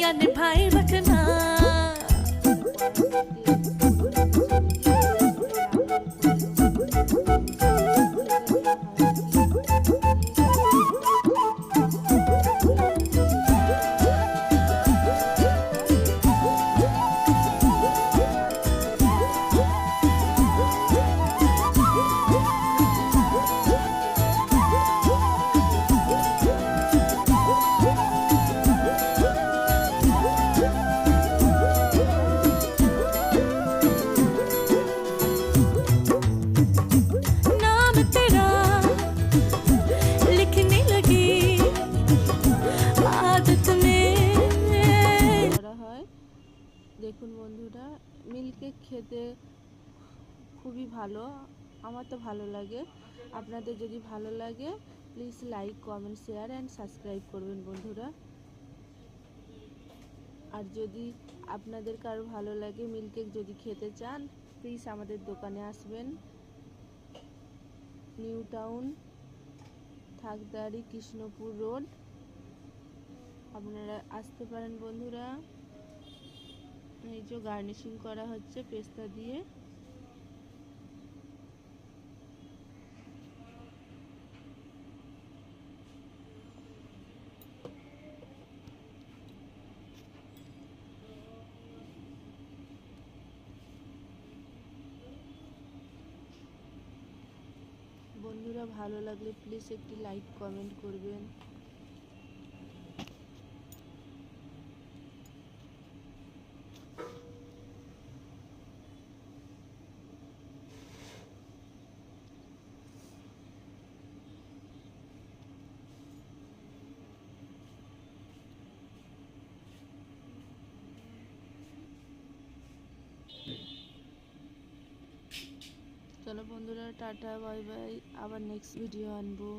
जाने भाई रखना। नाम तेरा लिखने लगी आदत में। করা হয়। দেখুন বন্ধুরা, মিল্ক কেক খেতে খুবই ভালো, আমার তো ভালো লাগে। আপনাদের যদি ভালো লাগে please like, comment, share and subscribe করবেন বন্ধুরা। আর যদি আপনাদের কারো ভালো লাগে মিল্ক কেক যদি খেতে চান প্লিজ আমাদের দোকানে আসবেন। New town, Thakdari, Krishnapur road, আপনারা আসতে পারেন বন্ধুরা। এই যে গার্নিশিং করা হচ্ছে পেস্তা দিয়ে। বন্ধুরা ভালো লাগলে প্লিজ একটি লাইক কমেন্ট করবেন। চলো বন্ধুরা, টাটা, বাই বাই, আবার নেক্সট ভিডিও আনবো।